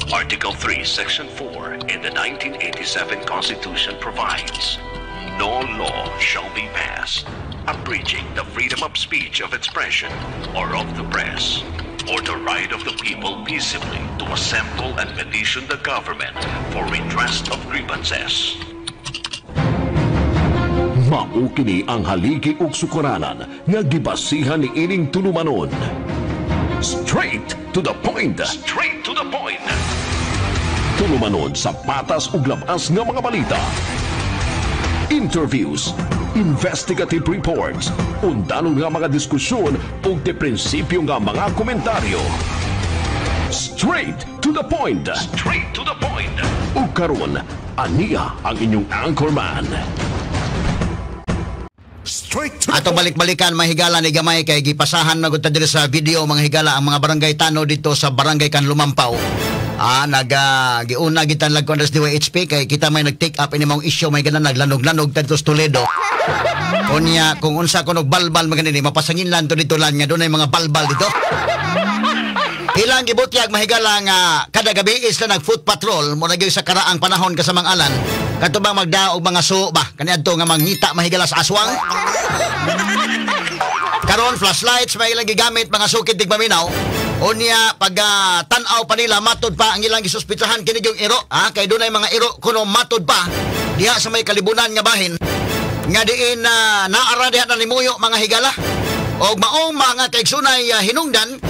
Article 3, Section 4 in the 1987 Constitution provides, no law shall be passed abridging the freedom of speech, of expression, or of the press, or the right of the people peaceably to assemble and petition the government for redress of grievances. Mao kini ang haligi ug sukuranan nga gibasihan ni ining tulumanon. Straight to the point. Straight to the point. Tulumanon sa patas ug labas nga mga balita. Interviews, investigative reports, undanon nga mga diskusyon ug de prinsipyo nga mga komentaryo. Straight to the point. Straight to the point. Ug karon, aniya ang inyong anchorman. Ato balik-balikan mga higala ni gamay kay gipasahan na gud ta diri sa video mga higala ang mga barangay Tano dito sa barangay Kanlumampaw. Giuna gitan lagkon sa DYHP kay kita may nag-take up ini mong issue may ganan naglanog-lanog dito sa Toledo. Kunya kung unsa kuno balbal maganini mapasangin lang to dito lang nga dunay mga balbal dito. Ilang gibutyag mahigala nga kada gabi is na nag-foot patrol mo nagay sa karaang panahon kasamang alan katubang magdaog mga so ba kaniadto nga mangita mahigala sa aswang. Karon flashlights may ilang gigamit mga sukid tigmaminaw. Unya pag tan-aw pa nila matod pa ang ilang gisuspitsahan kini yung iro kay dunay mga iro kuno matod pa diha sa may kalibunan nga bahin nga diin naara diha na limuyo mga higala og maong mga kaigsunay hinungdan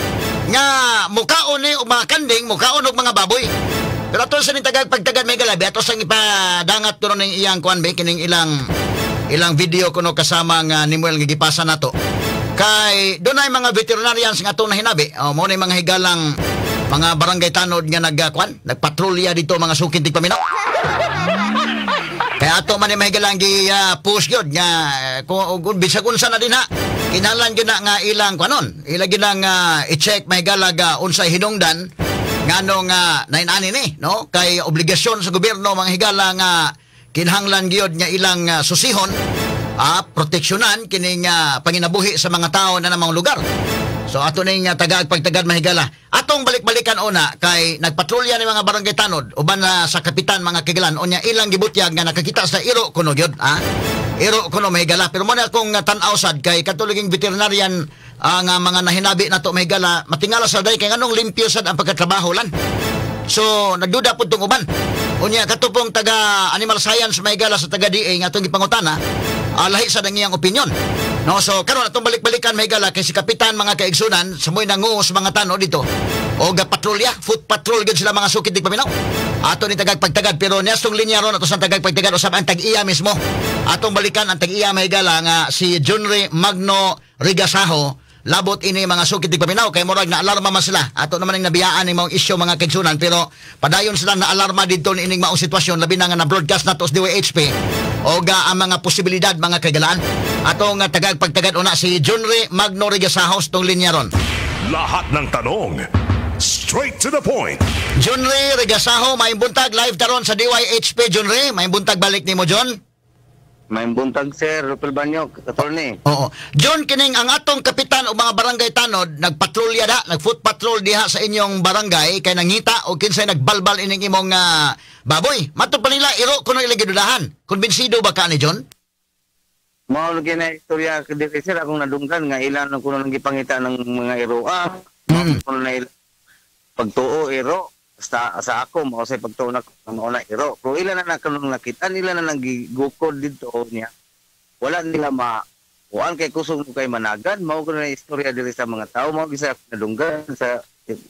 nga mukaon ni og mga kanding mukaon og mga baboy. Pero ato sa ning tagag pagtagad may galabi ato sang ipadangat turon ning iyang kuan be kining ilang video kuno kasama nga Nimuel nga gipasa nato. Kay dunay mga veterinarians nga atong nahinabi mo na mga higalang mga barangay Tanod nga nagpatrolya dito mga sukid tigpaminaw. Kaya ato man mga higalang push gyud nga kung bisag unsa na din kinalan gyud na nga ilang kanon ilagi lang i-check mga higalag unsay hinungdan nganong nainani ni no kay obligasyon sa gobyerno mga higala nga kinahanglan gyud nga ilang susihon proteksyonan kining panginabuhi sa mga tao na namang lugar. So ato ning tagag pagtagad mahigala. Atong balik-balikan una kay nagpatrolya ni mga barangay Tanod uban sa kapitan mga kigalan unya ilang gibutyag nga nakakita sa iro kuno gyud iro kuno mahigala pero mo na akong tan-aw sad kay katuloging veterinarian nga mga nahinabi nato mahigala matingala sa day kay nganong limpyo sad ang pagkatrabaho lan. So nagduda pud tong uban. Unya katupong taga animal science mahigala sa taga DA nga atong gipangutana lahi sa iyang opinion. No, so karon atong balik-balikan mahigala kay si kapitan mga kaigsunan sa moy nanguho sa mga Tano dito. O patrolya, foot patrol gud sila mga sukid tigpaminaw. Ato ni tagag pagtagad pero niyastong linya ron ato sa tagag pagtagad usab ang tag-iya mismo. Atong balikan ang tag-iya mahigala nga si Junri Magno Rigasaho. Labot ini mga sukid tigpaminaw kay murag na alarma man sila. Ato naman ang nabiyaan ni mga isyu mga kaigsunan pero padayon sila na alarma dito ni ining maong sitwasyon labi na nga na broadcast nato sa DYHP. O ang mga posibilidad mga kagalaan. Atong tagag pagtagad una si Junri Magno Rigasaho tong linya ron. Lahat ng tanong straight to the point. Junri Rigasaho may buntag live taron sa DYHP. Junri may buntag balik nimo John. May buntag sir Rupel Banyok attorney. Oo. John kining ang atong kapitan o mga barangay Tanod nagpatrolya nag-foot patrol diha sa inyong barangay kay nangita o kinsay nagbalbal ining imong baboy. Mato pa nila iro kuno ilang gidudahan. Konbensido ba ka ni John? Mao lagi na istorya kay sir akong nadunggan nga ilan ang kuno nang gipangita ng mga iro kuno na pagtuo iro sa ako mao say pagtuo na na iro pero ilan na kanang nakita nila na nagigukod dito niya wala nila kuan kay kusog kay managan mao kuno na istorya diri sa mga tao mao gisa nadunggan sa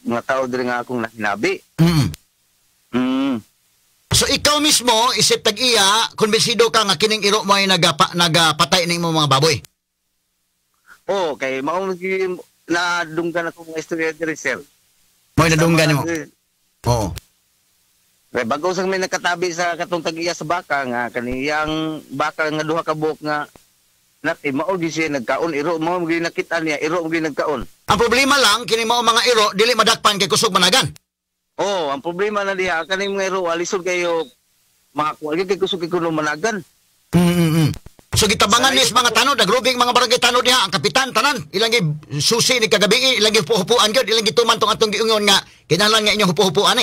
mga tao diri nga akong nahinabi. So ikaw mismo isip tag-iya konbensido ka nga kining iro mo ay nagapatay ning mga baboy. Kay mao nadunggan ako mga istorya diri sir. Mo nadunggan mo. Oo. Kay bago sang may nakatabi sa katong tag-iya sa baka nga kaniyang baka nga duha ka buok nga nati mao di siya nagkaon iro mao gyud nakita niya iro gyud nagkaon. Ang problema lang kini mao mga iro dili madakpan kay kusog managan. Ang problema na diha kaning mga iro alisod kayo makakuha kay kusog kay kuno managan. So gitabangan nis mga Tanod nagrubing mga barangay Tanod diha ang kapitan tanan ilang susi ni kagabi ilang hupuan gyud ilang gituman tong atong giingon nga kinahanglan nga inyong hupuan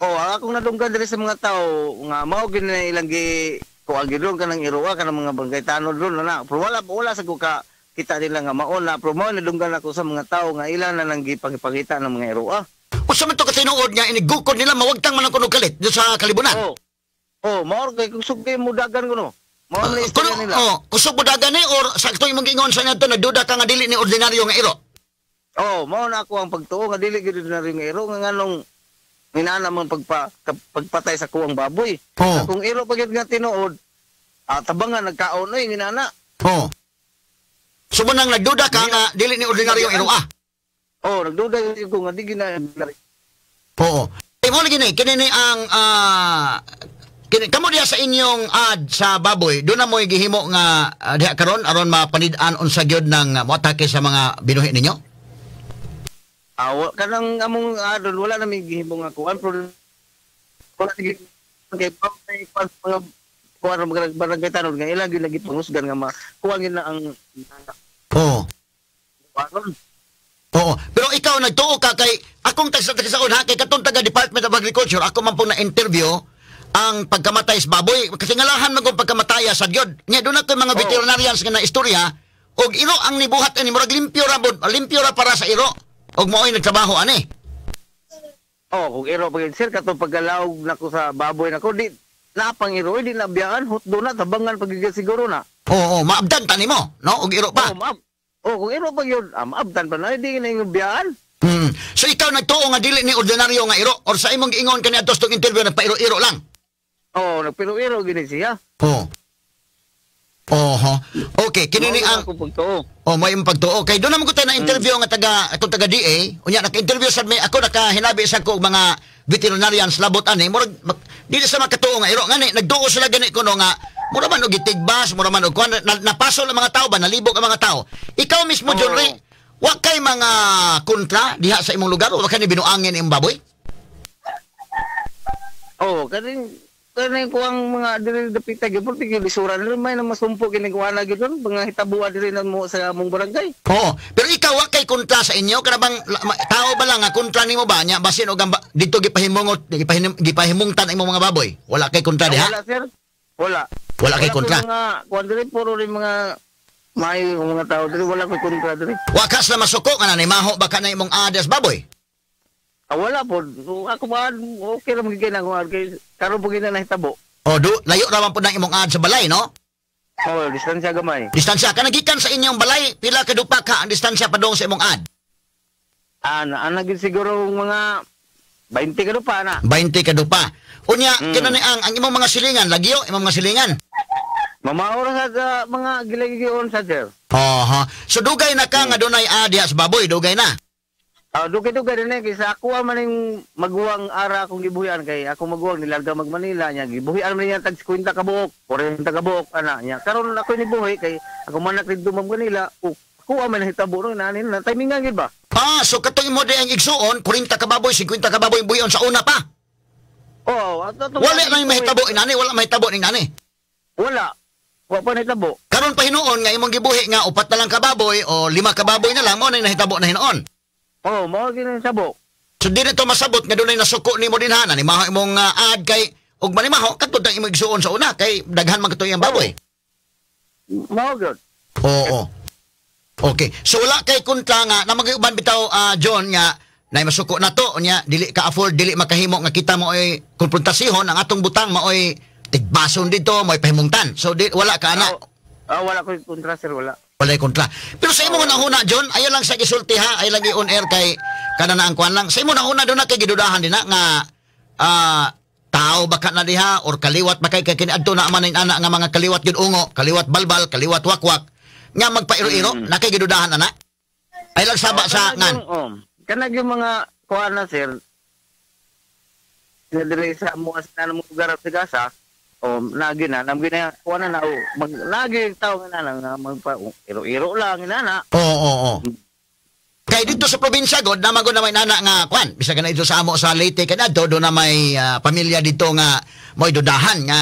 Akong nadunggan diri sa mga tao nga mao gid na ilang kuan gid ka ng iruwa ka ng mga barangay tanod ron na. Pero wala sa ko ka kita nila nga mao na pero mao nadunggan ako sa mga tao nga ilan na nang gipangipangita ng mga iruwa. Usa man to ka tinuod nga inigukod nila mawagtang man ang kuno kalit do sa kalibunan. Mao kay kusog kay mudagan ko no. Mao na istorya nila. Kusog mudagan ni or sakto imong giingon sa nato nagduda ka nga dili ni ordinaryo nga iro. Mao na ako ang pagtuo nga dili gid ordinaryo nga iro nga nganong minana man pagpatay sa kuwang baboy. Kung iro pagit nga tinuod, tabangan nagkaon ay minana. So mo nang nagduda ka nga dili ni ordinaryo iro nagduda ko nga di gina. Mo lagi ni kini ni ang kamo diha sa inyong ad sa baboy, do na mo gihimo nga diha karon aron mapanid-an unsa gyud ng moatake sa mga binuhi ninyo? Kanang among adon wala na may gihimo nga kuan pero wala sige kay mga kuan mga barangay tanod nga ilang gyud lagi pangusgan nga kuan gyud na ang pero ikaw nagtuo ka kay akong tagsa-tagsaon ha kay katong taga Department of Agriculture ako man po na interview ang pagkamatay sa baboy kasi ngalahan man kung pagkamataya sa gyud nya do na koy mga veterinarians nga na istorya og iro ang nibuhat ani murag limpyo ra para sa iro. Og mo'y nagtrabaho ani. Kung iro pag sir katong paggalawog nako sa baboy nako di napang iro di nabiyaan hutdo na tabangan pagigil siguro na. Maabdan tani mo, no? Og iro pa. Kung iro pag yun, maabdan pa na di na yung biyaan. So ikaw nagtuo nga dili ni ordinaryo nga iro or sa imong giingon kani adtos tong interview nagpairo-iro lang. Nagpiro-iro gini siya. Okay, kini ni ang may pagtuo. Kay doon naman ko tayo na interview nga atong taga DA. Unya naka-interview sa may ako nakahinabi sa ko mga veterinarians labot ani. Murag dili sa makatuo nga iro ngani nagduo sila gani kuno nga mura man og gitigbas, mura man og kuan napasol ang mga tao ba nalibog ang mga tao. Ikaw mismo John Ray, wa kay mga kontra diha sa imong lugar o wa kay binuangin imong baboy? Kanang kuang mga diri dapita gyud tigil lisuran may na masumpo kini kuana gyud mga hitabuan diri na mo sa among barangay. Pero ikaw wa kay kontra sa inyo kana bang tao ba lang nga kontra nimo ba nya basin og dito gipahimungot gipahimungtan imong mga baboy? Wala kay kontra diha? Wala sir. Wala kay kontra. Mga kuan diri puro rin mga may mga tao diri wala kay kontra diri. Wa kas na masuko nga na maho ba ka na imong adas baboy? Wala po. Ako ba, okay lang magiging ako. Karoon po gina nahitabo. Layo raman po ng imong ad sa balay, no? Distansya gamay. Distansya. Kanagikan sa inyong balay, pila kadupa ka ang distansya pa doon sa imong ad? Naging siguro mga 20 kadupa na. 20 kadupa. Unya, kinani ang imong mga silingan, lagyo, imong mga silingan? Mamaura sa mga gilagiyon sa sir. So dugay na ka nga doon ay adya sa baboy, dugay na? Dugay-dugay din kaysa ako man yung maguwang ara akong gibuhian kay ako maguwang nilarga mag Manila nya gibuhian man niya tag 50 ka buok 40 ka buok ana nya karon ako ni buhi kay ako man nakridto mag Manila ako man hitabo ron nanin na timingan gid ba so katong imo di ang igsuon 40 ka baboy 50 ka baboy buhion sa una pa wala nang mahitabo inani wala mahitabo ning nani wala pa nahitabo karon pa hinuon nga imong gibuhi nga 4 na lang ka baboy o 5 ka baboy na lang mo na nahitabo na hinuon. Mao gini sabo. So di na to masabot nga dunay nasuko nimo dinha na ni maho imong ad kay ug manimaho kadtod ang imong igsuon sa una kay daghan man katoy ang baboy. Mao gyud. Okay. So wala kay kontra nga na mag-uban bitaw John nga nay masuko na to nya dili ka afford dili makahimo nga kita mo ay konfrontasyon ang atong butang maoy tigbason dito mo'y pahimungtan. So wala ka ana. Wala ko kontra sir wala. Walay kontra. Pero sa imo nahuna John, ayo lang sa gisulti ha, ay lagi on air kay kana na ang kuan lang. Sa imo nahuna do na kay gidudahan din na nga tao baka na diha or kaliwat ba kay kiniadto na man ning ana nga mga kaliwat gyud ungo, kaliwat balbal, kaliwat wakwak nga magpairo-iro na kay gidudahan ana. Ay lang saba sa ngan. Kana yung mga kuan na sir. Dili sa mo sa mo lugar sa Gasa. Nagi na kuha na nagi tao nga na magpa iro-iro lang inana. Kay dito sa probinsya god naman na may nana nga kuan bisag na dito sa amo sa Leyte kadto do na may pamilya dito nga moy dudahan nga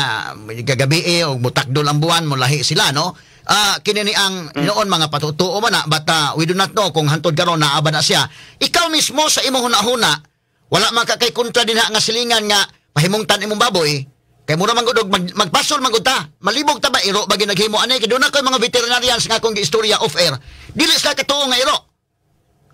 gagabi o mutakdol ang buwan mo lahi sila no. Kini ni ang noon mga patutuo man na but we do not know kung hantod karon naaba na siya. Ikaw mismo sa imong hunahuna wala man ka kay kontra din nga silingan nga pahimungtan imong baboy, kay mura man gud magpasol man gud ta. Malibog ta ba iro bagi naghimo ani kay doon na koy mga veterinarians nga akong giistorya off air. Dili sila katuo nga iro.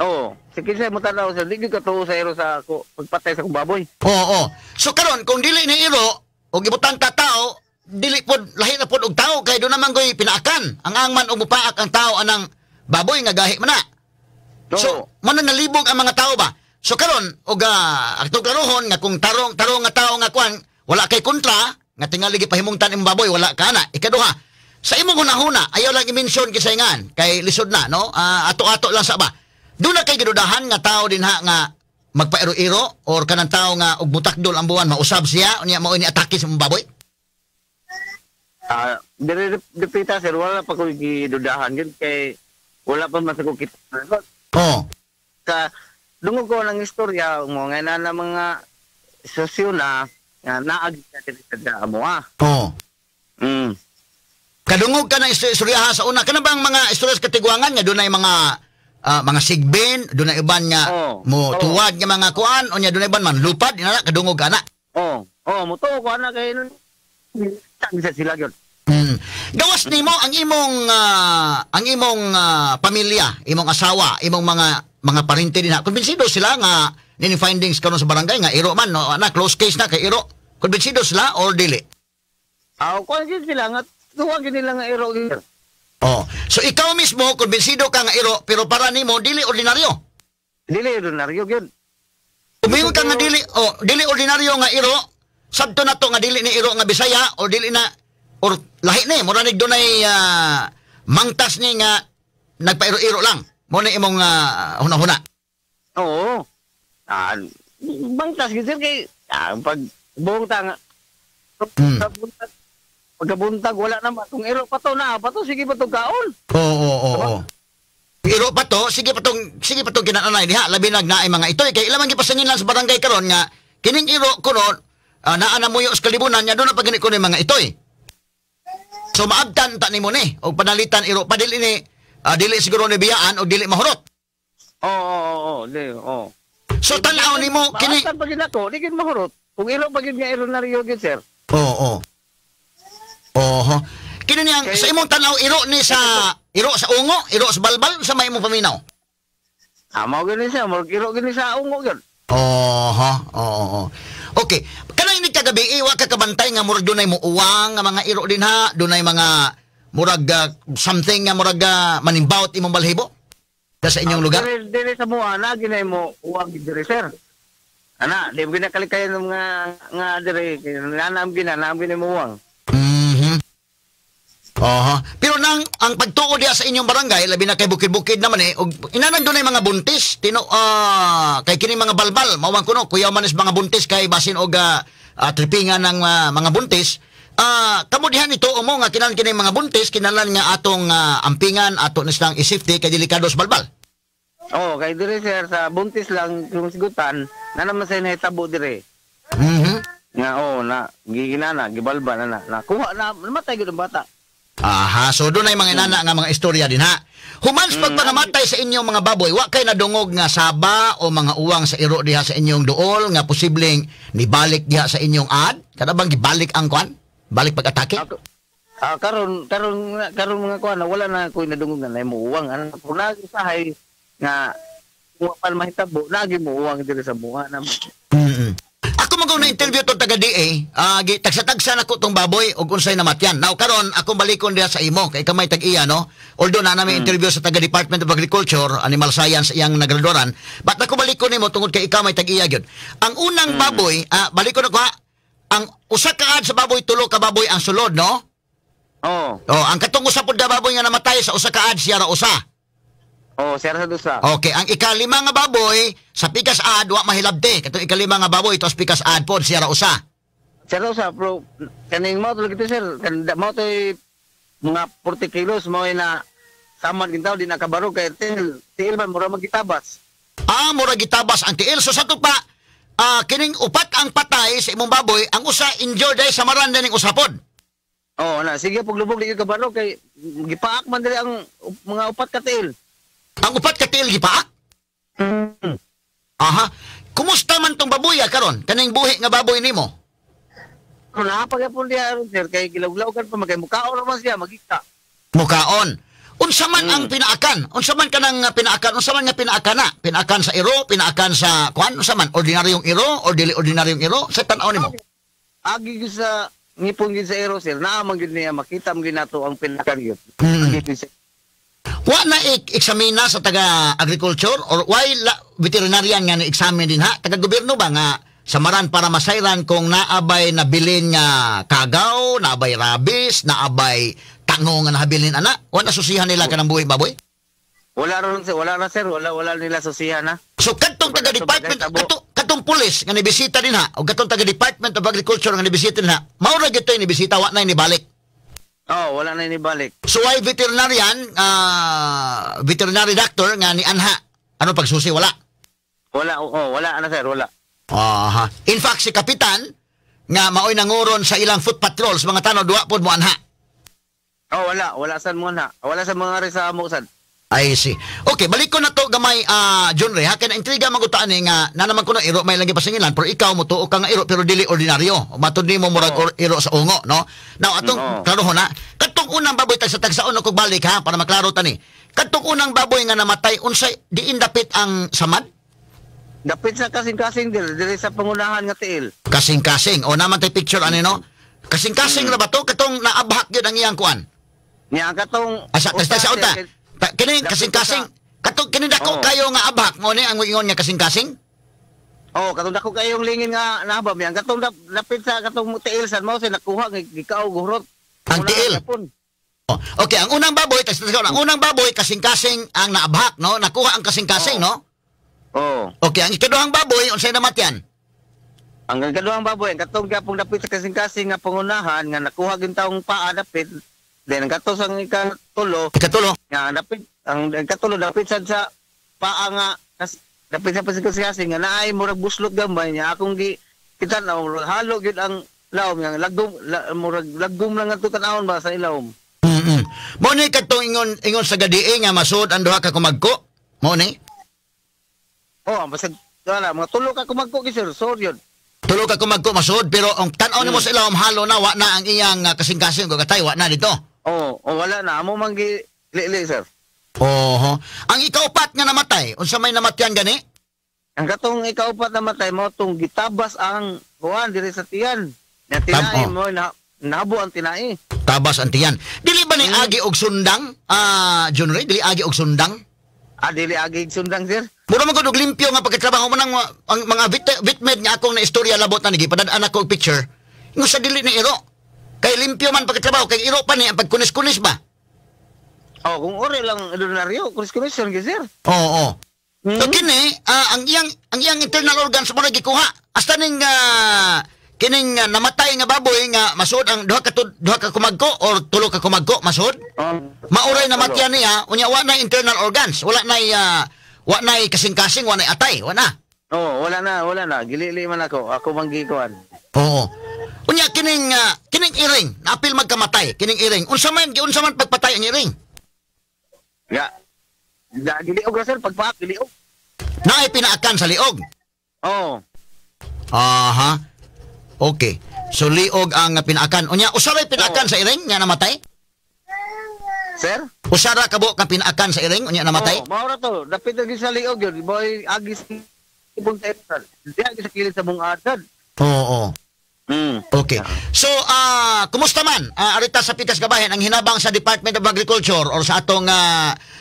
Oo. Sige sir, mo tanaw sir, di ka tuo sa iro sa ako pagpatay sa akong baboy. Oo. So karon kung dili ni iro o gibutang ta tao, dili pod lahi na pod og tao kay doon naman koy pinaakan. Ang angman og mupaak ang tao anang baboy nga gahi man na. So, man nalibog ang mga tao ba? So karon og atong klarohon nga kung tarong nga tao nga kuan wala kay kontra nga tingali gipahimungtan imong baboy wala ka na. Ikaduha, sa imong hunahuna ayaw lang i-mention kisayngan kay lisod na no. Ato-ato lang sa ba. Doon na kay gidudahan nga tao din ha nga magpairo-iro or kanang tao nga og butakdol ang buwan mausab siya unya mao ini atake sa imong baboy. Dipita sir, wala pa ko gidudahan yun kay wala pa masako kita. Oh. Sa dungog ko ng istorya mo nga na mga sosyo na naagi ka sa amo Oh. Kadungog ka ng istorya sa una kana bang mga istorya sa katigwangan nga dunay mga sigbin, dunay iban nga tuwad nga mga kuan unya dunay iban man lupad ina kadungog ana. Mo to ko ana kay sa sila gyud. Gawas nimo ang imong pamilya, imong asawa, imong mga parente din na. Kumbinsido sila nga nini findings karon sa barangay nga iro man no, ana close case na kay iro. Kumbinsido sila or dili? Ko sila nga tuwa gid nila nga iro. So ikaw mismo kumbinsido ka nga iro pero para nimo dili ordinaryo. Dili ordinaryo gyud. Umingon ka nga dili ordinaryo nga iro. Sabto na to nga dili ni iro nga Bisaya or dili na or lahi ni mura nig dunay mangtas ni nga nagpairo-iro lang. Mo na imong hunahuna. Oo. Mangtas gid kay pag buong tanga. Pagkabuntag wala naman kung iro pa to sige pa to kaon. Oo. Iro pa to sige pa tong kinananay diha labi nagnaay mga itoy kay ilang gipasangin lang sa barangay karon nga kining iro kuno naa na muyo sa kalibunan nya do na pagini kuno mga itoy. So maabtan ta nimo ni og panalitan iro pa dili ni dili siguro ni biyaan o dili mahurot. Oo. So tan-aw nimo kini maabtan pagin ako di gid mahurot. Kung iro pagin nga iro naryo gid sir. Oo. Kini niyang sa imong tan-aw iro sa ungo, iro sa balbal sa may imong paminaw. Mao gani siya, mo iro gani sa ungo gid. Oo. Okay. Kanang ini kagabi wa ka kabantay nga murag dunay mo uwang nga mga iro din ha, dunay mga murag something nga murag manimbawt imong balhibo sa inyong lugar. Dili sa mo ana ginay mo uwang diri sir. Ana, di mo ginakalikay ng nga diri nanam ginay mo uwang. Pero nang ang pagtuo diha sa inyong barangay labi na kay bukid-bukid naman og inanan dunay mga buntis kay kini mga balbal mawang kuno kuyaw manis mga buntis kay basin og tripingan ng mga buntis kamo diha nito mo nga kinahanglan kini mga buntis kinahanglan nga atong ampingan ato nislang i-safety kay delikado sa balbal. Kay dire sir sa buntis lang yung sigutan na naman sa nahitabo dire. Nga na giginana gibalba na kuha na namatay gud ang bata. So doon ay mga inana nga mga istorya din ha. Humans pagpangamatay sa inyong mga baboy, wa kay nadungog nga saba o mga uwang sa iro diha sa inyong duol nga posibleng nibalik diha sa inyong ad? Kada bang gibalik ang kwan? Balik pag-atake? Karon mga kwan wala na koy nadungog nga nay mo uwang. Ano kung nagisahay nga wa pa mahitabo, nagi mo uwang diri sa bunga na. Ako magaw na interview tong taga DA, tagsa-tagsa nako tong baboy og unsay namatyan. Now karon ako balikon diha sa imo kay kamay tag-iya no. Although na namin interview sa taga Department of Agriculture, Animal Science iyang nagraduaran, but ako balikon nimo tungod kay ikaw may tag-iya gyud. Ang unang baboy, balikon ako ha. Ang usa ka ad sa baboy tulo ka baboy ang sulod no? Ang katong usa pod ka baboy nga namatay sa usa ka ad siya ra usa. Siya sa dusa. Okay, ang ikalima nga baboy sa pikas ad wa mahilabte. Katong ikalima nga baboy tos pikas ad pod siya ra usa. Siya ra usa, bro. Kaning mo tulog ito sir, kanda mo toy mga 40 kilos mo na saman gintaw di nakabaro kay tiil man mura magitabas. Mura gitabas ang tiil. So sa to pa kining upat ang patay sa imong baboy, ang usa injured ay sa maran ning usapod. Sige paglubog di kabaro kay gipaak man diri ang mga upat ka tiil. Ang upat ka tiil gipaak? kumusta man tong baboy karon? Kaning buhi nga baboy nimo? Kung napagapon diya ron, sir, kay gilaw-lawgan pa, magay mukhaon naman siya, magkita. Mukaon. Unsa man ang pinaakan? Unsa man kanang pinaakan? Unsa man nga pinaakana? Pinaakan sa iro, pinaakan sa kuan? Unsa man? Ordinaryong iro or dili ordinaryong iro? Sa tan-aw nimo? Agi gyud sa ngipon gyud sa ero, sir, naamang gyud niya, makita mo gyud nato ang pinakan gyud. Wa na eksamina sa taga-agriculture or why veterinarian nga ni-examine din ha? Taga-gobyerno ba nga samaran para masayran kung naabay nabilin nga kagaw, naabay rabies, naabay tango nga nahabilin ana? Wa na susihan nila kanang buhi baboy? Wala ron, sir, wala nila susihan na. So katong taga-department, katong pulis nga nibisita din ha, o katong taga-department of agriculture nga nibisita din ha, maura gito yung nibisita, wa na nibalik. Oh, wala na inibalik. So why veterinarian, veterinary doctor nga ni Anha, ano pagsusi? Wala. Wala na, sir, wala. Aha. In fact, si Kapitan, nga maoy nanguron sa ilang foot patrols, mga tanod, duwa po mo Anha. Oh, wala sa mga na. Wala sa mga sa Musan. I see. Okay, balik ko na to gamay John Ray. Ha, kaya na-intriga magutaan nga na naman ko na iro may lagi pasingilan pero ikaw mo tuo ka nga iro pero dili ordinaryo. Matud nimo murag iro sa ungo, no? Now atong klaro na. Katong unang baboy tag sa tagsaon kog balik ha para maklaro tani. Katong unang baboy nga namatay unsay diin dapit ang samad? Dapit sa kasing-kasing dili sa pangunahan nga tiil. Kasing-kasing. O naman tay picture ani no? Kasing-kasing ra ba to katong naabhak gyud ang iyang kuan? Nya katong asa sa unta. Kini kasing-kasing katong kini dako kayo nga abhak mo ni ang ingon nga kasing-kasing? Oh, katong dako kayong lingin nga nabam yan. Katong dapit sa katong tiil san mo sa nakuha nga gikao gurot. Ang tiil. Oh, okay, ang unang baboy ang unang baboy kasing-kasing ang naabhak, no? Nakuha ang kasing-kasing, no? Oh. Okay, ang ikaduhang baboy unsay namatyan? Ang ikaduhang baboy katong gapong dapit sa kasing-kasing nga pangunahan nga nakuha gyud taong paa dapit. Then ang katos ang ikatulo nga dapit ang ikatulo dapit sa paa nga dapit sa kasing-kasing nga naay murag buslot gambay niya akong kita na halo gyud ang lawom nga murag lagom lang ato tan-awon ba sa ilawom. Mo ni katong ingon sa gadi nga masud ang duha ka kumagko. Mo ni? Oh, basag wala mga tulo ka kumagko sir, sorry yun. Tulo ka kumagko masud pero ang tan-aw nimo sa ilawom halo na wa na ang iyang kasing-kasing ko katay wa na dito. Oh, wala na amo manggi lili sir. Oho. Ang ikaupat nga namatay, unsa may namatyan gani? Ang katong ikaupat namatay mo tong gitabas ang kuan diri sa tiyan. Na tinai mo nabo ang tinai. Tabas ang tiyan. Dili ba ni agi og sundang? John Ray, dili agi og sundang? Dili agi og sundang sir. Mura man gud og limpyo nga pagkatrabaho mo nang ang mga vitmed nga akong na istorya labot na nigi padadaan ako og picture. Ngo sa dili ni iro. Kay limpyo man pagkatrabaho kay iro pa ni ang pagkunis-kunis ba? Oh, kung ori lang ordinaryo, kunis-kunis yun, sir. Oo. So kini ang iyang internal organs mo gikuha. Hasta ning kining namatay nga baboy nga masud ang duha ka kumagko or tulo ka kumagko masud. Mauray namatyan niya, unya wa na internal organs, wala na kasing-kasing, wa na atay, wa na. Oh, wala na. Gilili man ako manggikuan. Oo. Unya kining iring, naapil magkamatay, kining iring. Unsa man pagpatay ang iring? Ya. Giliog ra sir pagpaak giliog. Naay pinaakan sa liog. Oh. Aha. Okay. So liog ang pinaakan. Unya usaray pinaakan sa iring nga namatay? Sir? Usara kabo ka pinaakan sa iring unya namatay? Oh, mao to. Dapit lagi sa liog yun. Boy agis ibon tayo. Di agis sa kilid sa mong adad. Oo. Okay. So, kumusta man? Arita sa Pikas Kabayan, ang hinabang sa Department of Agriculture or sa atong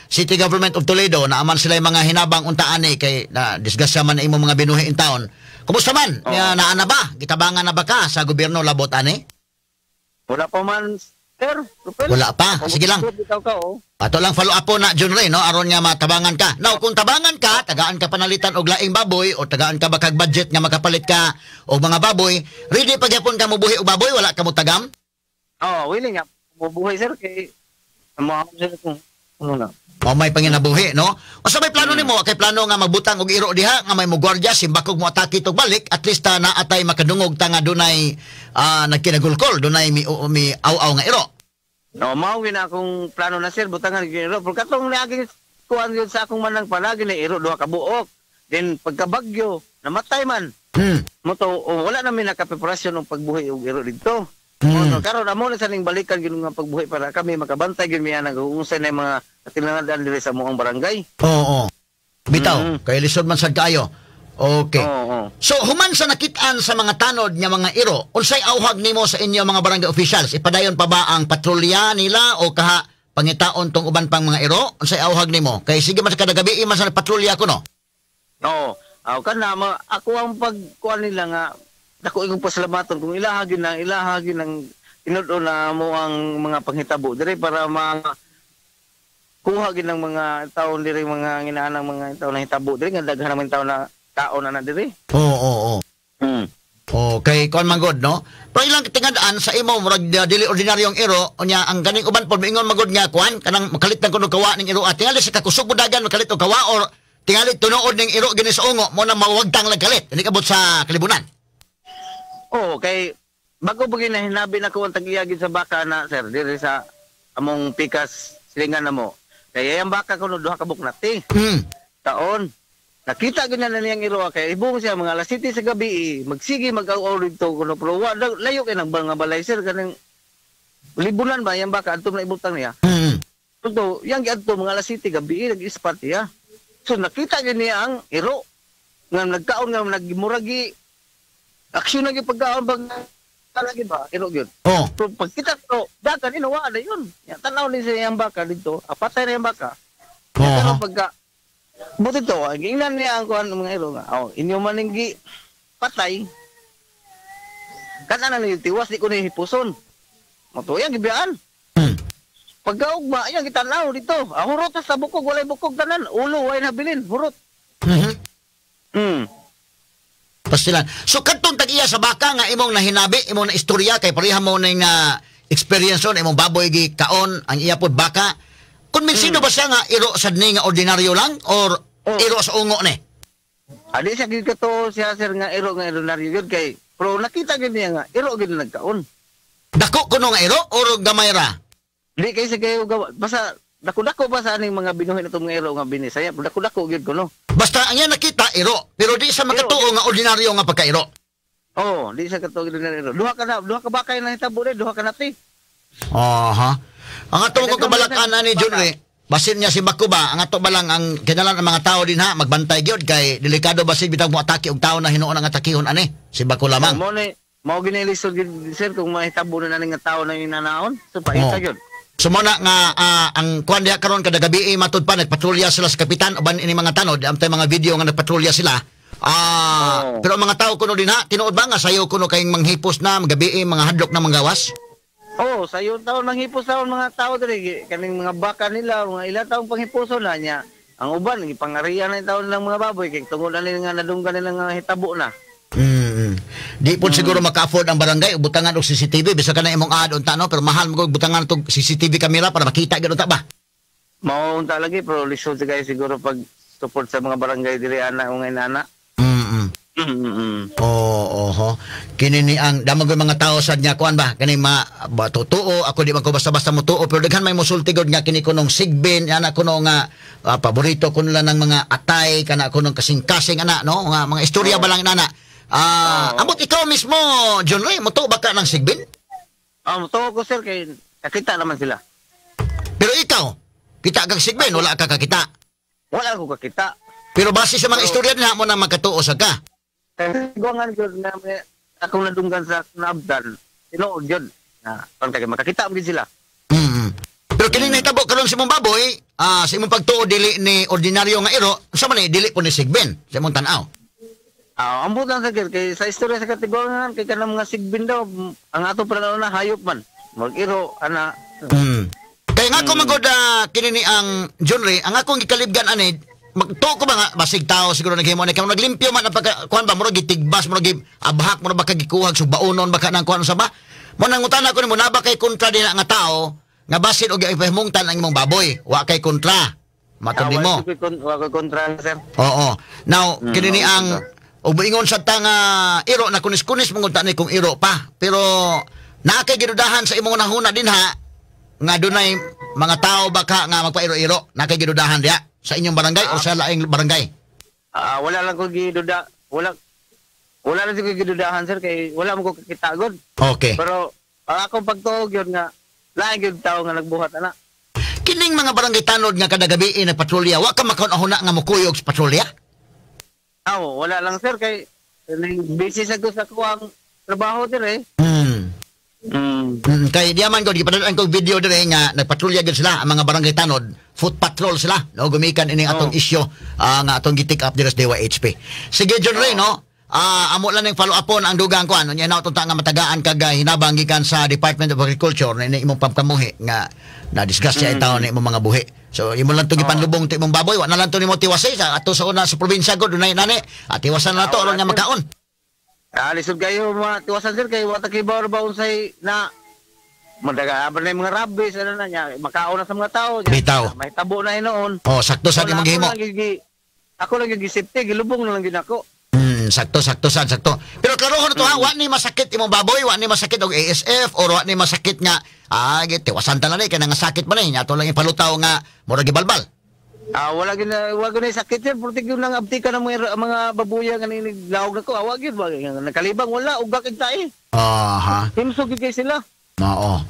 City Government of Toledo, na aman sila yung mga hinabang untaani kay disgusya man na imong mga binuhi in town. Kumusta man? Naana ba? Gitabangan na ba ka sa gobyerno labot ani? Wala pa man, sir. Wala pa. Sige lang. Ato lang follow up po na John Ray, no? Aron nga matabangan ka. Now, kung tabangan ka, tagaan ka panalitan og laing baboy o tagaan ka bakag budget nga makapalit ka og mga baboy, ready pagyapon ka mubuhi og baboy, wala ka mo tagam? Oh, willing nga mubuhi sir kay mo sir kung ano na. O may panginabuhi, no? O sa may plano nimo, kay plano nga magbutang og iro diha nga may mugwardya simbakog mo atake tog balik, at least na atay makadungog ta nga dunay nagkinagulkol, dunay mi aw-aw nga iro. No, mao na akong plano na sir, butangan iro. Pero katong lagi kuan yun sa akong manang palagi na iro duha ka buok. Then pagkabagyo, namatay man. Moto wala namin nakapreparasyon ng pagbuhi og iro dito. Karon amo na sa ning balikan gyud nga pagbuhi para kami makabantay gyud miya nang unsay na mga katilangdan diri sa moong barangay. Oo. Bitaw, kay lisod man sad kayo. Okay. Oo. So human sa nakitaan sa mga tanod nga mga iro, unsay awhag nimo sa inyo mga barangay officials? Ipadayon pa ba ang patrolya nila o kaha pangitaon tong uban pang mga iro? Unsay awhag nimo? Kay sige man sa kada gabi man sa patrolya ko no. Oo. Aw kana ako ang pagkuan nila nga dako ingong pasalamaton kung ilahagin ng tinud-o na mo ang mga panghitabo diri para kuha gid ng mga taon diri mga nginaanang mga taon na hitabo diri nga daghan naman taon na diri. Oo. Okay, kon manggod no. Pero ilang tingadaan sa imo murag dili ordinaryong iro unya ang ganing uban pod moingon magod nga kuan kanang makalit na kuno kawa ning iro at tingali sa kakusog budagan makalit og kawa or tingali tunood ning iro gini sa ungo mo na mawagtang lagkalit. Ini kabot sa kalibunan. Oo, kay bago pa ginahinabi na ko ang tag-iyagin sa baka na sir diri sa among pikas silingan namo. Kaya yung baka ko no duha ka buknati. Taon. Nakita ganyan na niyang iro kay ibong siya mga alas 7 sa gabi magsige mag-aw dito kuno pero layo kay nang mga balay sir kanang libunan ba yang baka adto na ibutang niya. So yang giadto mga alas 7 gabi nag-ispat ya. So nakita gyud niya ang iro nga nagkaon nga nagmuragi aksyon na gyud pagkaon bag lagi ba iro gyud. Oh. So pagkita ko dagan inuwa na yun. Ya tanaw ni sa yang baka dito apatay na yang baka. Pero pagka buti to, ingnan niya ang kuhan ng mga iro nga. Inyo maninggi patay. Kana na niyo tiwas, di ko na hipuson. Matuyang gibiyaan. Pagkaugma, yan kitanaw dito. Hurot sa bukog, walay bukog tanan. Ulo, walay nabilin, hurot. Pastilan. So kadtong tag-iya sa baka nga imong nahinabi, imong na istorya kay pareha mo ning experience on imong baboy gi kaon ang iya pod baka. Konbensido ba siya nga iro sad ni nga ordinaryo lang or iro sa ungo ni? Adi siya gid kato siya sir nga iro ordinaryo gyud kay pero nakita gid niya nga iro gid nagkaon. Dako kuno nga iro or gamay ra? Di kay sa kayo basta dako-dako ba sa aning mga binuhin atong mga iro nga binisaya dako-dako gyud kuno. Basta ang iya nakita iro pero di sa makatuo nga ordinaryo nga pagkairo. Oo, di sa kato gid iro. Duha ka ba kay nahitabo duha ka nati. Aha. Ang ato ko kabalakan ani Junri, basin niya si Bako ba, ang ato ba lang ang kinalan ng mga tao din ha, magbantay gyud kay delikado basin bitang mo atake og tao na hinuon ang atakihon ani, si Bako lamang. Mao ginilisod gyud sir kung mahitabo na ning tao na inanaon, so paita gyud. So muna nga ang kuan diha karon kada gabi matud pa nagpatrolya sila sa kapitan uban ini mga tanod, amtay mga video nga nagpatrolya sila. Pero ang mga tao kuno din ha, tinuod ba nga sayo kuno kayong manghipos na gabi mga hadlok na manggawas? Oo, sayo taon manghipos taon mga tao diri kaning mga baka nila, mga ilang taong panghipuson na niya. Ang uban gipangarian na taon ng mga baboy kay tungod na nila nga nadunggan nila nga hitabo na. Di po siguro maka-afford ang barangay butangan og CCTV bisa kana imong ad unta no pero mahal mo butangan og CCTV camera para makita gyud unta ba. Mao unta lagi pero lisod sigay siguro pag support sa mga barangay diri ana ungay nana. Kini ni ang damag mga tao sad nya kuan ba kani totoo ako di man ko basta-basta mo tuo pero daghan may mosulti gud nga kini kunong sigbin ana kuno nga paborito kuno lang ng mga atay kana kunong kasing-kasing ana no nga mga istorya ba lang nana. Amot ikaw mismo John Ray mo tuo ba ka ng sigbin? Tuo ko sir kay kakita naman sila. Pero ikaw kita kag sigbin wala ka kakita. Wala ko kakita. Pero base sa mga istorya na mo na magkatuo sa ka. Gongan gyud na akong nadunggan sa Nabdan. Tinuod gyud na pagtag makakita mo sila. Pero kini nahitabo karon sa imong baboy, sa imong pagtuo dili ni ordinaryo nga iro, sa man dili po ni sigbin sa imong tan-aw. Ambot lang sa kay sa istorya sa kategoryaan kay kanang mga sigbin daw ang ato para na hayop man. Mag-iro ana. Kaya nga ko magod kini ni ang Junri, ang akong gikalibgan ani magtuo ko ba nga basig tao siguro naghimo na kamo naglimpyo man ang pagka kuan ba murag gitigbas murag abhak murag baka gikuhag sug baonon baka nang kuan sa ba mo nang utana ko nimo na ba kay kontra din nga tao nga basin og ipahimungtan ang imong baboy wa kay kontra matod mo wa kay kontra sir. Oo now kini ni ang ug ingon sa tanga iro na kunis-kunis mangunta ni kung iro pa pero naa kay gidudahan sa imong nahuna dinha nga dunay mga tao baka nga magpairo-iro na kay gidudahan diha sa inyong barangay o sa laing barangay? Wala lang ko giduda. wala na siguro gidudahan sir kay wala mo ko kakita god. Okay. Pero ang akong pagtuog yun nga lain gyud tao nga nagbuhat ana. Kining mga barangay tanod nga kada gabi na patrolya, wa ka makaon-ahuna nga mukuyog sa patrolya? Wala lang sir kay busy sa ko sa kuwang trabaho dire. Kay diaman ko gipadadaan ko video dire nga nagpatrolya gid sila ang mga barangay tanod, foot patrol sila no gumikan ini atong isyu nga atong gitik up dire sa DYHP. Sige John Ray no. Amo lang ning follow upon ang dugang ko ano nya na tunta nga matagaan kag hinabang gikan sa Department of Agriculture na imong pamkamuhi nga na disgrasya itaw ni imong mga buhi. So imo lang to gipanlubong ti imong baboy wa na lang to nimo tiwasay sa ato sa una sa probinsya gud dunay nani at tiwasan na to aron nga makaon. Lisod kayo mga tiwasan sir kay wata kay ba unsay na madaga abra na mga rabies ano na nya makaon na sa mga tao nya. Bitaw. May tabo na hinoon. Sakto sa imong gihimo. Ako lang gisipte gilubong na lang gid ako. Sakto. Pero klarohon na to ha, wa ni masakit imong baboy, wa ni masakit og ASF or wa ni masakit nga tiwasan ta na ni kanang sakit man ni ato lang ipalutaw nga mura gibalbal. Wala gina sakit sir, purtig yun lang abtika ng mga babuya nga nilawag na ko. Awag yun, nakalibang wala, ugak igtae. Himsog yun kayo sila. Oo.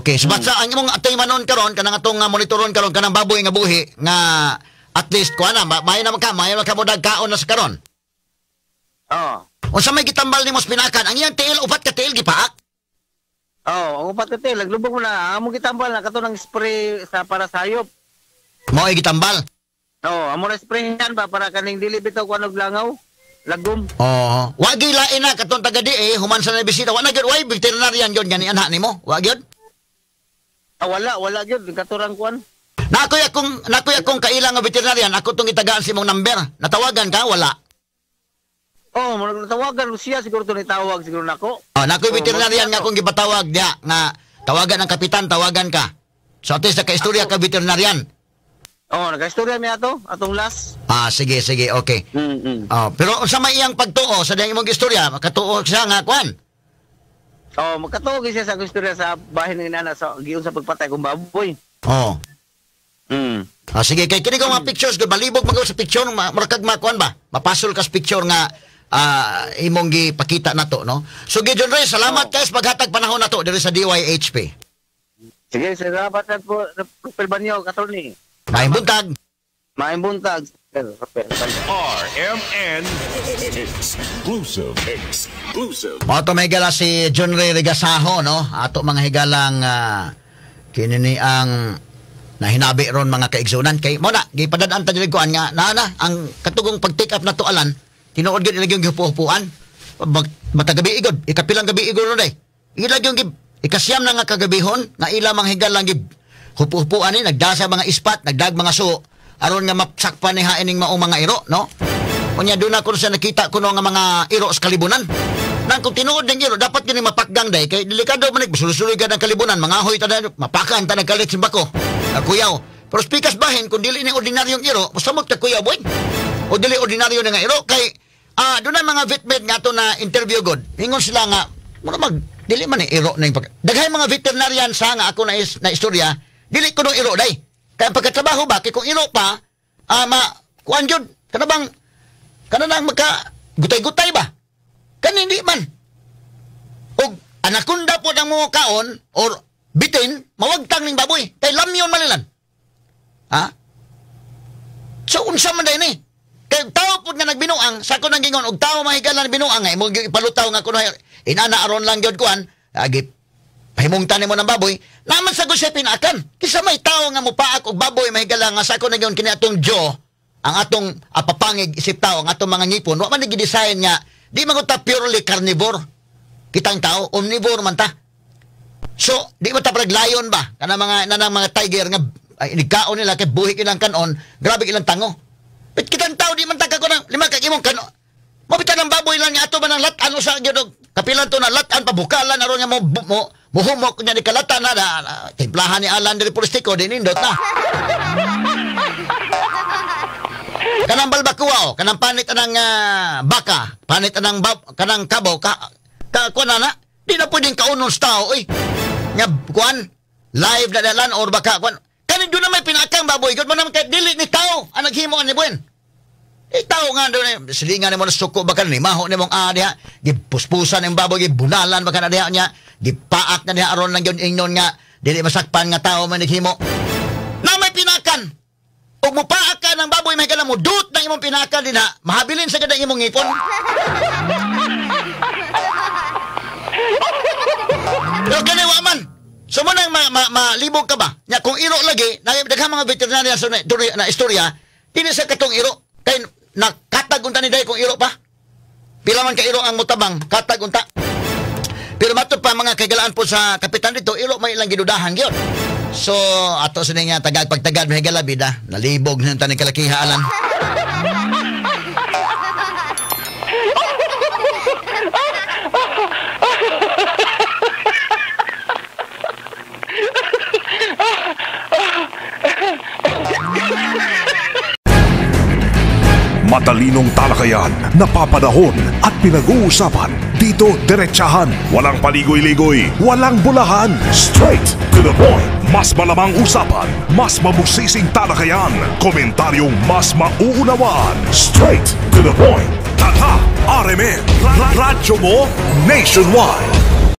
Okay, so basta ang imong atay manon karon kanang atong monitoron karon kanang baboy nga buhi nga at least kuha na, may naman ka mo dagkaon na sa karon. Unsa may gitambal nimo sa pinakan, ang iyang tiil, upat ka tiil gipaak? Ang upat ka tiil, naglubog mo na, among gitambal na kato ng spray para sayop. Mo ay gitambal. Amo na sprayhan ba para kaning dili bitaw ko anog langaw, lagom. Wa gyud lain na katon taga di human sa na bisita. Wa na gyud way veterinarian gyud gani anha nimo. Wa gyud. Wala gyud katurang kuan. Nakoy akong kailang nga veterinarian, ako tong itagaan si mong number. Natawagan ka wala. Natawagan siya siguro to ni tawag siguro nako. Nakoy veterinarian nga akong gipatawag dia nga tawagan ang kapitan, tawagan ka. So at least naka-istorya ka veterinarian. Naka-istorya mi atong last. Sige, okay. Pero sa may iyang pagtuo sa diyang imong istorya, makatuo siya nga kuan. Makatuo siya sa istorya sa bahin ni nana sa giun sa pagpatay kong baboy. Sige, kay kini ko mga pictures, balibog magaw sa picture, marakag makuan ba? Mapasol ka sa picture nga imong gipakita na to, no? So, Gideon Rey, salamat kayo sa paghatag panahon na to diri sa DYHP. Sige, salamat po, Kupil Banyo, Katorni. Maayong buntag. Maayong buntag. RMN Exclusive. Ato may higala si John Ray Regasaho, no? Ato mga higalang kinini ang nahinabi ron mga kaigsunan. Kay mo na, gipadadaan ta dili kuan nga na ang katugong pag-take up na to alan, tinuod gyud ilag yung gihupuan. Matagabi igod, ikapilang gabi igod ron day. Ilag yung ikasyam na nga kagabihon na ila mga higalang hupu-hupuan ni nagdasa mga ispat, nagdag mga suo aron nga mapsakpan ni haining maong mga iro, no? Unya doon ako sa nakita kuno nga mga iro sa kalibunan. Nang kung tinuod ng iro, dapat gini mapakgang day kay delikado man sulsuloy ka ng kalibunan, mga hoy ta mapakan ta nagkalit simbako. Kuyaw. Pero speakas bahin kung dili ni ordinaryong iro, samot ka kuyaw boy. O dili ordinaryo nga iro kay doon na mga vetmed nga to na interview god. Ingon sila nga dili man ni iro na yung daghay mga veterinarian sa nga ako na istorya. Dili ko nung iro day. Kaya pagkatrabaho ba, kaya kung iro pa, kuan yun, kanang magka-gutay-gutay ba? Hindi man. O anakunda po ng mga kaon, or bitin, mawagtang ng baboy. Kaya lamyon malilan. So, unsa man din Kaya tao po nga nagbinuang, sa ko nang gingon, og tao mahigalan binuang, mo ipalutaw nga kuno, inana aron lang yun kuan, pahimungtan mo ng baboy, naman sa siya pinakan. Kisa may tao nga mupaak og baboy mahigala nga sa ko na yun kini atong Diyo, ang atong papangig isip tao, ang atong mga ngipon, wa man nag-design nga, di man ta purely carnivore. Kitang tao, omnivore man ta. So, di man ta lion ba? Kanang mga tiger nga, inigkaon nila, kay buhi ilang kanon, grabe ilang tango. But kitang tao, di man ta kako ng lima kagimong kanon. Mabitan ng baboy lang nga, ato man ang latan, sa gyud kapilan to na latan, pabukalan, aron nga muhumok niya ni kalatan na timplahan ni Alan diri politiko dinindot na. Kanang balbakuwa kanang panit anang baka, panit anang kanang kabaw kuan na di na pwedeng kaunon sa tao nga kuan live na dalan or baka kuan kani do na may pinakang baboy gud man naman kay dili ni tao ang naghimo ni buen. Itaw nga doon, silingan mo na suko baka ni maho ni mong diha, gipuspusan ng baboy, gibunalan baka na diha niya, gipaak na diha aron lang yun ingnon nga, dili masakpan nga tao man naghimo. Na may pinakan, ug mupaak ka ng baboy, may kala mo, dut ng imong pinakan din ha, mahabilin sa kadang imong ngipon. Pero ganiwa man, so mo nang malibog ka ba? Nya kung iro lagi, daghang mga veterinarya na istorya, dili sa katong iro, kay nakatag unta ni day kung iro pa. Pila man ka iro ang mutabang, katag unta. Pero matod pa mga kagalaan po sa kapitan dito, iro may ilang gidudahan gyud. So ato sa nga tagag pagtagad may galabida, nalibog na tani kalakihaalan. Matalinong talakayan, napapanahon at pinag-uusapan. Dito diretsahan, walang paligoy-ligoy, walang bulahan. Straight to the point. Mas malamang usapan, mas mabusising talakayan, komentaryong mas mauunawaan. Straight to the point. Tata, RMN, radyo mo nationwide.